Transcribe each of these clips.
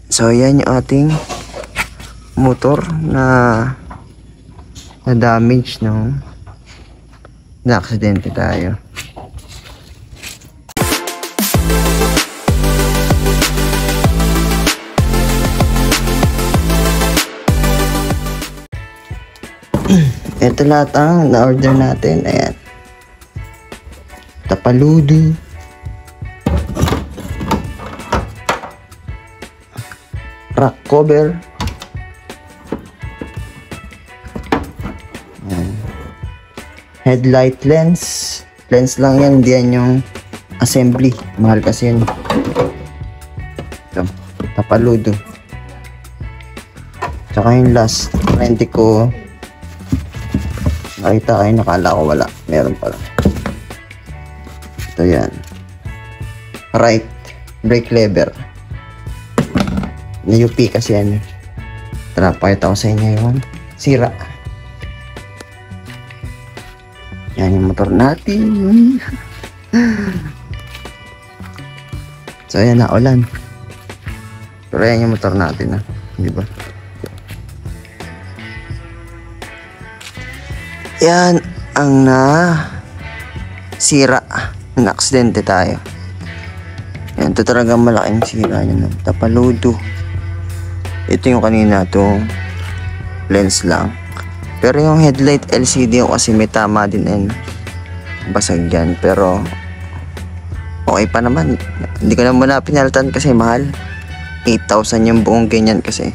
So yan yung ating motor na damage, no? Na aksidente tayo. Ito lahat ang na-order natin. Ayan. Tapaludo. Rack cover. Ayan. Headlight lens. Lens lang yan. Hindi yan yung assembly. Mahal kasi yun. Ito. Tapaludo. Tsaka yung last. Rente ko. Nakita kayo, nakala ko wala. Meron pala. Ito yan. Right brake lever. Na-UP kasi yan. Tara, pakita ko sa inyo yung sira. Yan yung motor natin. So yan, naulan. Pero yan yung motor natin, diba? Yan ang sira. Na-aksidente tayo. Yan, ito talagang malaking sira yun. Tapaludo. Ito yung kanina, itong lens lang. Pero yung headlight LCD yung kasi may tama din and basag yan. Pero okay pa naman. Hindi ko naman na pinaltan kasi mahal. 8,000 yung buong ganyan kasi.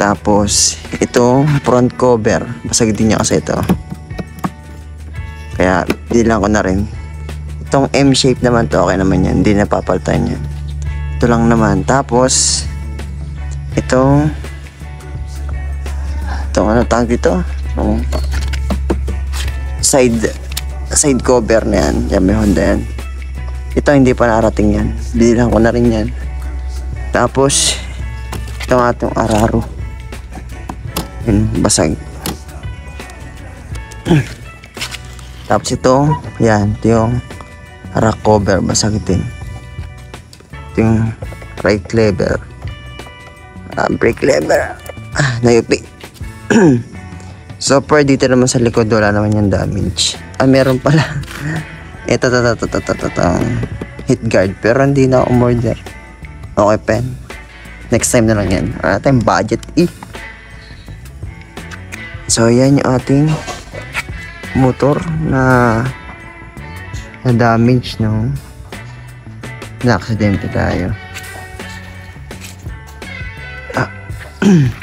Tapos ito front cover, basag din niya kasi ito. Kaya bilang ko na rin. Itong M shape naman to, okay naman yan, hindi napapalitan yan. Ito lang naman. Tapos itong ano tawag dito, side cover na yan. Yan, may Honda yan. Ito hindi pa narating yan, bilang ko na rin yan. Tapos itong atong araro, basag. Tapos ito, yan, ito yung rack cover, basag din. Ito yung right lever, brake lever, na-UP. So per dito naman sa likod wala naman yung damage. Meron pala. Ito hit guard, pero hindi na umorder. Okay, pen, next time na lang yan. Wala tayong budget So yan yung ating motor na damage, no? Na aksidente tayo.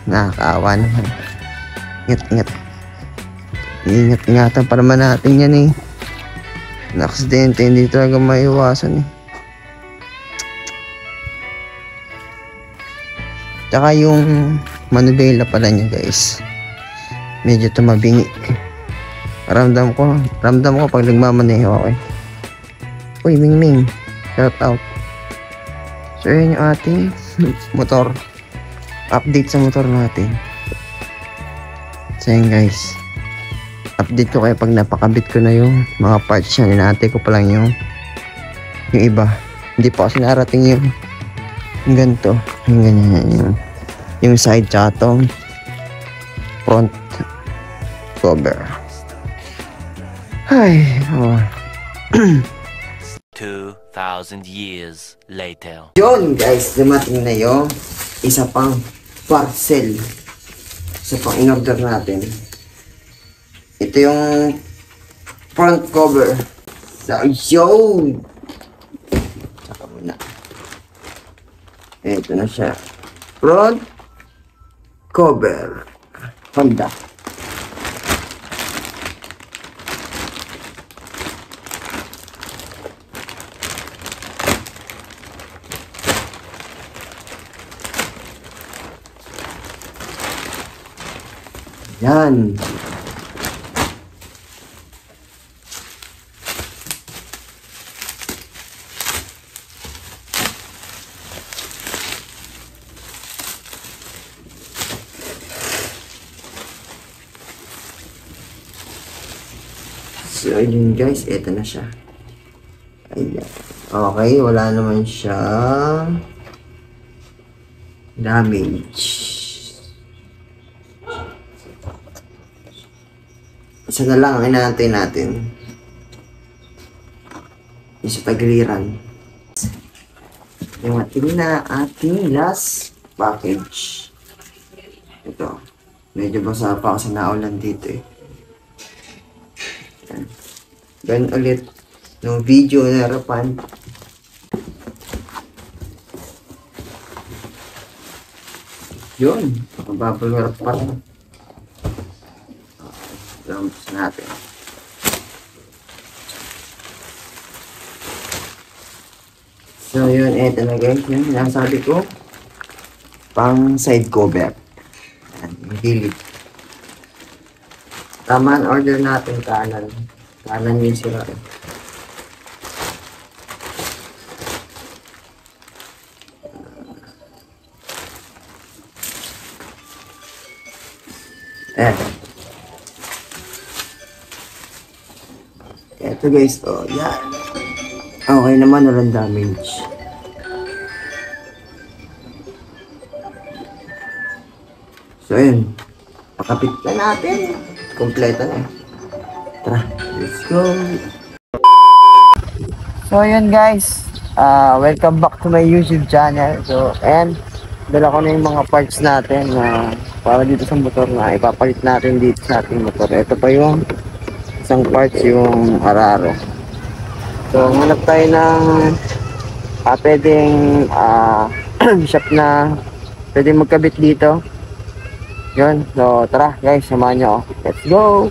Nakakaawa naman. Ingat-ingatan pa naman natin yan na aksidente, hindi talaga maiwasan Tsaka yung manubela pala niya, guys, medyo tumabingi. Ramdam ko pag nagmamaneho ako. Uy, Ming, shout out. So yun yung ating motor. Update sa motor natin. So yun, guys, update ko kayo pag napakabit ko na yung mga parts yan. Inaantay ko pa lang yung iba. Hindi pa kasi narating yung ganito, yung ganyan, yung side tsaka tong front cover. Ay, 2,000 years later. Yun, guys, dumating na yung isa pang parcel. Isa pang in-order natin. Ito yung front cover. So, yun! Saka muna. Ito na siya. Front cover. Honda. Yan. So, ayun, guys, eto na siya. Ayan. Okay, wala naman siya Damage. Isa na lang ang inaantay natin. Yung sa tagiliran. Yung ating last package. Ito. Medyo basa pa kasi naulan dito eh. Yan. Ganun ulit ng video na harapan. Yun. Bubble wrap pa rin. Lumps natin. So yun, eto na guys. Yan, sinasabi ko. Pang side cover. Yan, yung gilid. Tama ang order natin kanan. Kanan yung sira. Eto. Eto guys, oh, yan. Okay naman, walang damage. So yun, pakapit na natin. Kompleto na. Tara, let's go. So yun guys, welcome back to my YouTube channel. So, and dala ko na yung mga parts natin na para dito sa motor na ipapalit natin dito sa ating motor. Ito pa yung isang parts, yung araro. So, hanap tayo ng pwedeng shop na pwedeng magkabit dito. Yun. So, tara guys, samahan nyo ako. Let's go!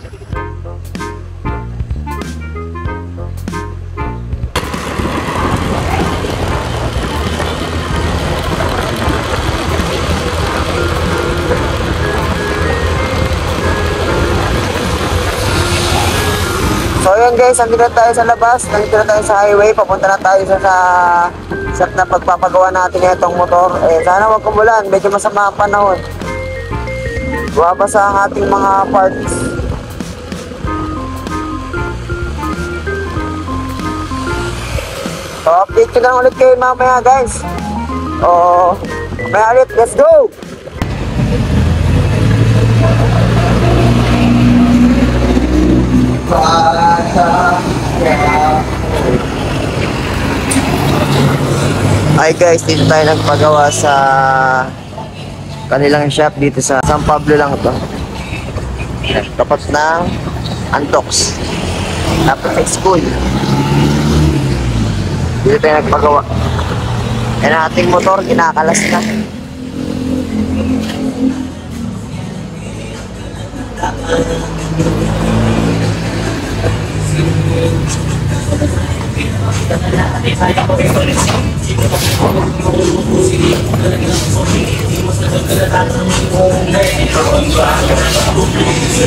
So yun guys, andito na tayo sa labas, nandito na tayo sa highway, papunta na tayo sa shop na pagpapagawa natin itong motor. Sana wag kumulan, medyo masama ang panahon. Buwabasa ang ating mga parts. So update ko lang ulit kayo mamaya guys. Mamaya ulit, let's go! Hi guys, dito tayo nagpagawa sa kanilang shop dito sa San Pablo lang ito. Tapat ng Antox. Tapos sa school. Dito tayo nagpagawa. Yan ang ating motor, kinakalas na.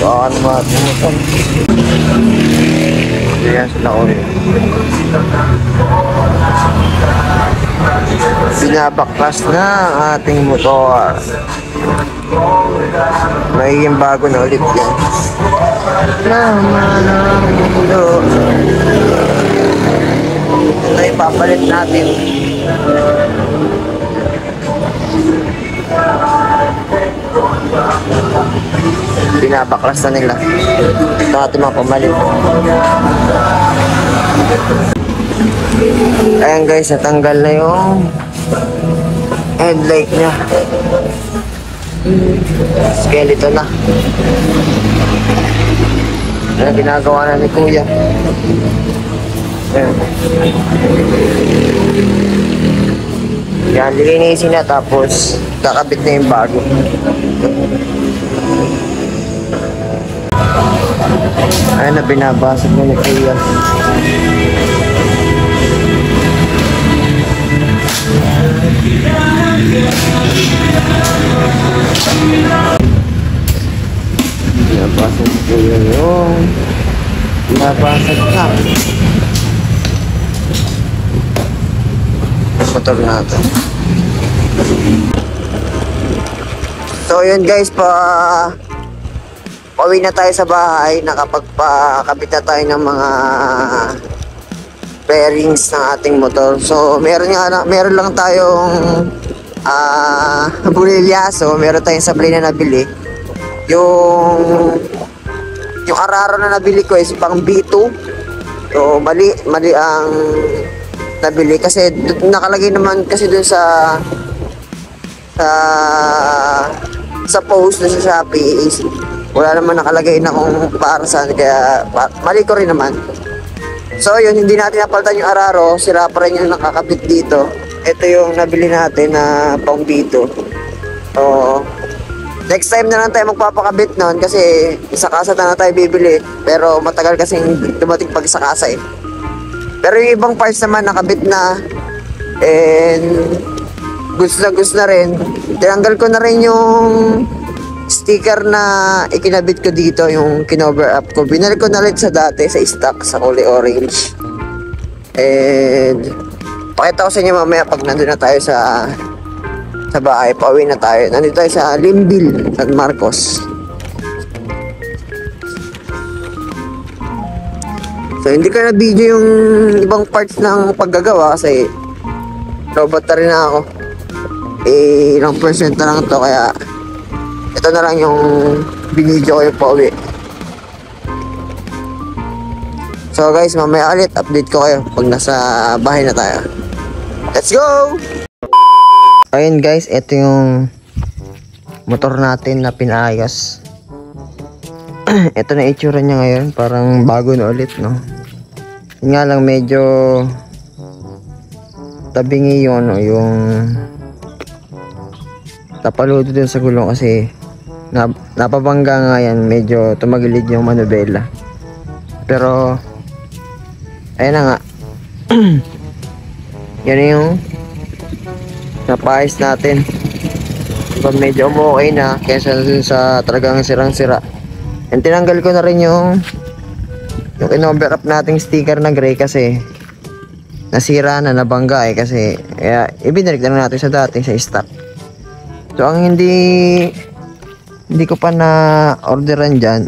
Saan matumutan? Ayan sila ulit. Binabaklas na ang ating motor. Magiging bago na ulit yan. Naman ang mundo. Ito ipapalit natin. Binabaklas na nila. Ito natin mapamalit. Ayan guys, natanggal na yung headlight nya. Skeleton na. Ayan, ginagawa na ni Kuya. Ayan. Yan, lilinisin na tapos kakabit na yung bago. Ayan na, binabasag na ni Kuya. Binabasag ni Kuya yung binabasag na motor natin. So yun guys, pauwi na tayo sa bahay. Nakapagpakabit na tayo ng mga bearings ng ating motor. So meron lang tayong Bulilyaso, meron tayong sablay na nabili. Yung araro na nabili ko is pang B2. So, mali ang nabili kasi nakalagay naman kasi dun sa post na sa Shopee is wala naman nakalagay na kung para saan, kaya mali ko rin naman. So yun, hindi natin napalitan yung araro, sira pa rin yung nakakabit dito. Ito yung nabili natin na pang B2. So next time na lang tayo magpapakabit nun kasi sa kasa na tayo bibili, pero matagal kasi dumating pag sa kasa eh. Pero yung ibang parts naman nakabit na and goods na rin. Tinanggal ko na rin yung sticker na ikinabit ko dito, yung kinover up ko. Binalik ko na rin sa dati sa stock sa kulay orange. And pakita ko sa inyo mamaya pag nandun na tayo sa bahay, pauwi na tayo. Nandito tayo sa Limbil, San Marcos. So hindi ko na video yung ibang parts ng paggagawa kasi robot na rin ako. Ilang percent na lang to, kaya ito na lang yung binidyo ko yung pauwi. So guys, mamaya ulit update ko kayo pag nasa bahay na tayo. Let's go! Ayun guys, ito yung motor natin na pinaayos. Ito na itsura niya ngayon, parang bago na ulit, no? Yun nga lang, medyo tabingi yung yung tapaludo dun sa gulong kasi napabangga nga yan, medyo tumagilid yung manubela. Pero ayun na nga. Yan yung napayos natin. Diba, medyo okay na kesa dun sa talagang sirang-sira. And tinanggal ko na rin yung in-over up nating sticker na gray kasi nasira na, nabangga eh, kasi kaya ibinalik na natin sa dati sa stock. So ang hindi ko pa na orderan dyan,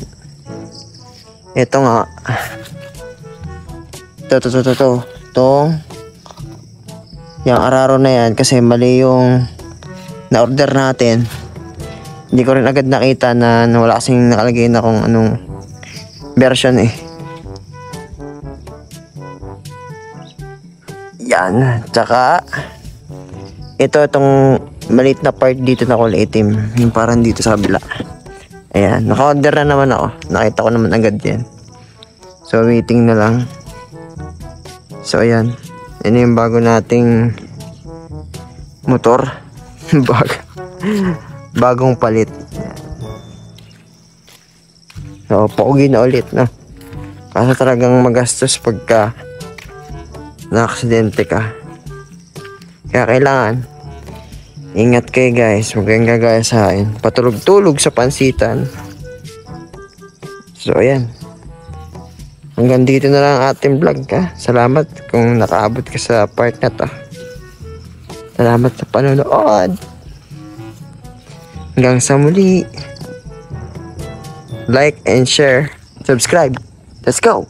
ito nga, itong yung araro na yan, kasi mali yung na order natin. Hindi ko rin agad nakita na wala kasing nakalagay na kung anong version eh. Yan, tsaka itong maliit na part dito na kulay itim, yung parang dito sa kabila. Ayan, naka-order na naman ako. Nakita ko naman agad yan. So waiting na lang. So ayan, yun yung bago nating motor. Bagong palit. So paugi na ulit, no? Kasi talagang magastos pagka na-aksidente ka. Kaya kailangan ingat kayo guys, huwag kayong gagaya sa akin. Patulog-tulog sa pansitan. So ayan, hanggang dito na lang ating vlog ka. Salamat kung nakaabot ka sa part na to. Salamat sa panonood. Hanggang sa muli. Like and share. Subscribe. Let's go!